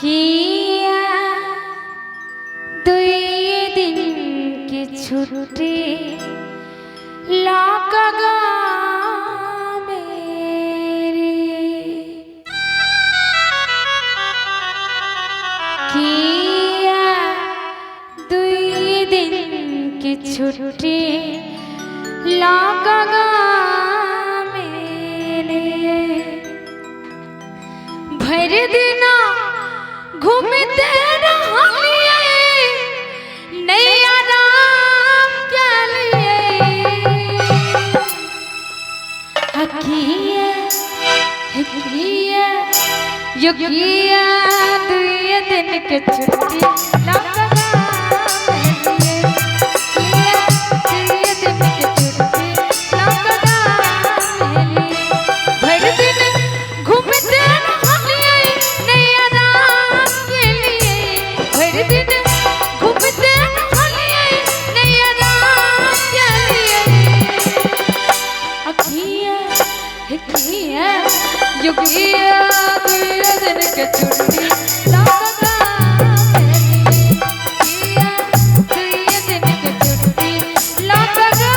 किया 2 दिन की छुट्टी लागा मेरी किया 2 दिन की छुट्टी लागा भर दिना घूमते रहलिए नैया राम के लिए हकिया हकिया योगिया 2 दिन के छुट्टी लगा योगिया 2 दिन के छुट्टी लागा मेरी किया 2 दिन के छुट्टी लागा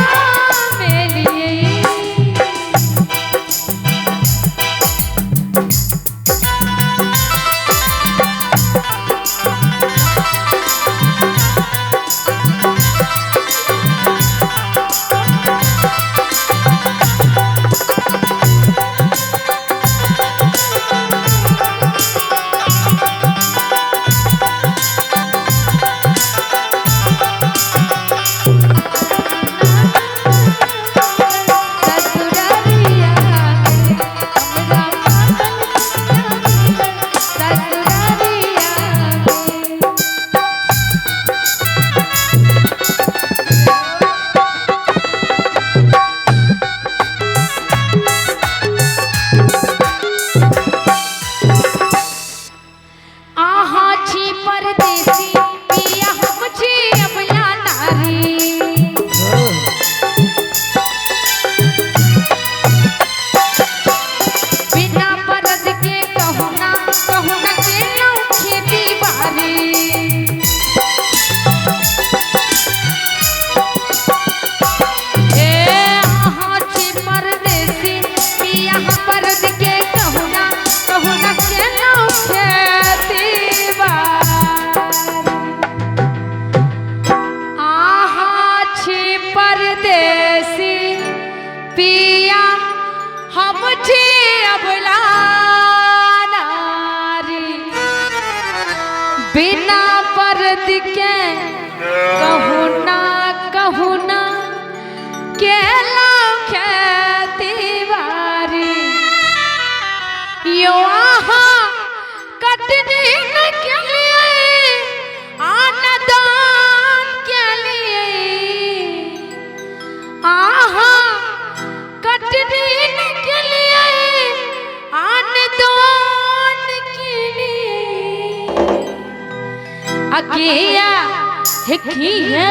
मेरी पिया हम छे अबला नारी बिना परद के कहू ना के खेती बारी यो आहा कटनी न के लिए आनदान के लिए आहा कटनी के लिए आनदान के लिए अकिया हिकिया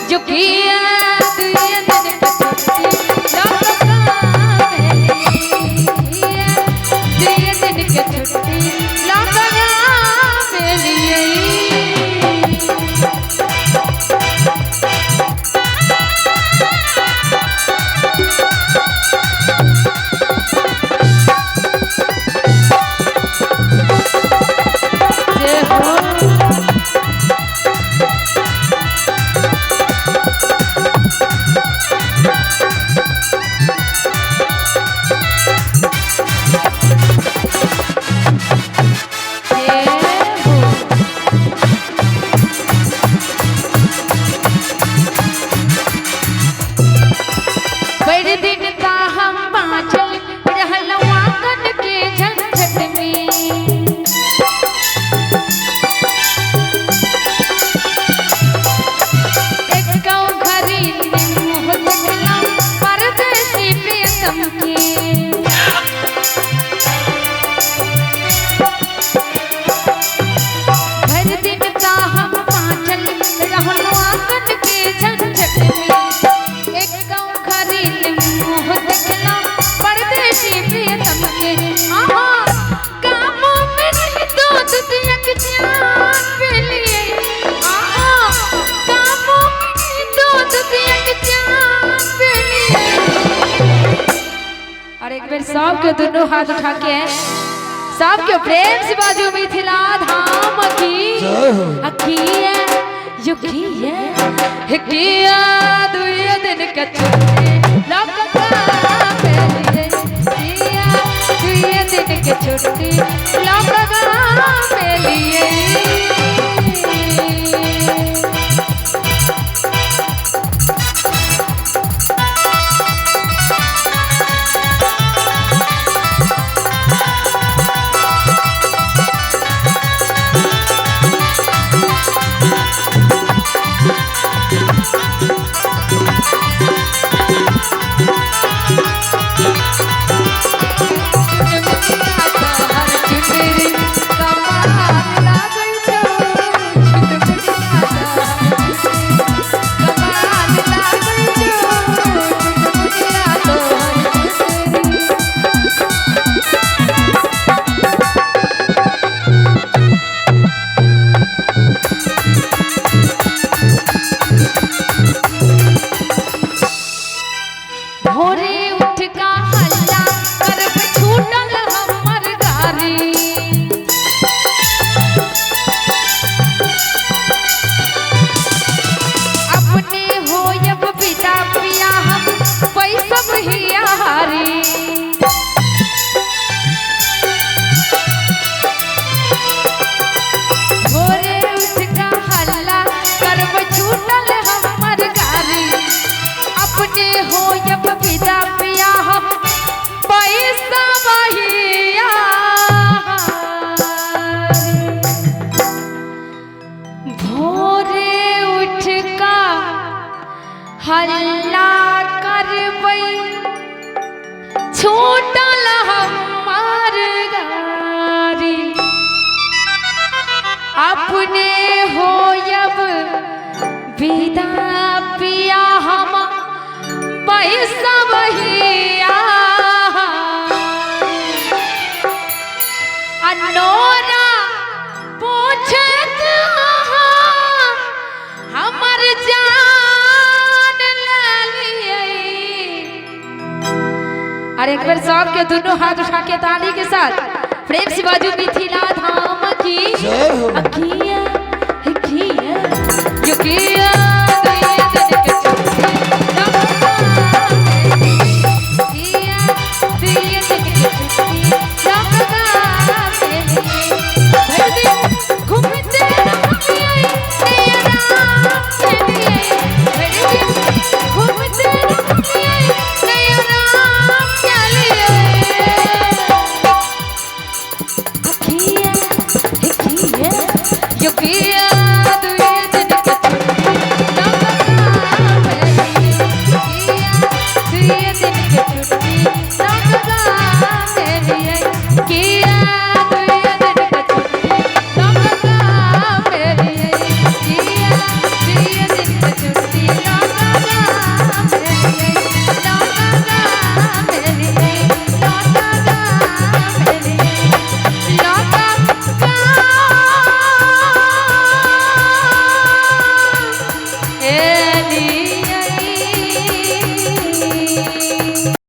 जो किया 2 दिन के छुट्टी लागा मेरी 2 दिन के छुट्टी लागा मेरी परदेसी प्रियतम के आहा कामों में नहीं तो दुतिया एक बार सबके दोनों हाथ उठा के सबके प्रेम से बाजू मिथिला धाम की अखिया युखिया हिकिया दुए दिन के छुट्टी लपका मेलिए किया दुए दिन के छुट्टी लपका मेलिए हल्ला करबै छूटल हमार गारी अपने होयब विदा पिया हम बैसबहिया अनोरा पूछत हमर और एक बार सबके दोनों हाथ उठा के ताली के साथ प्रेम से बाजू मिथिला धाम की अखिया हिखिया युकिया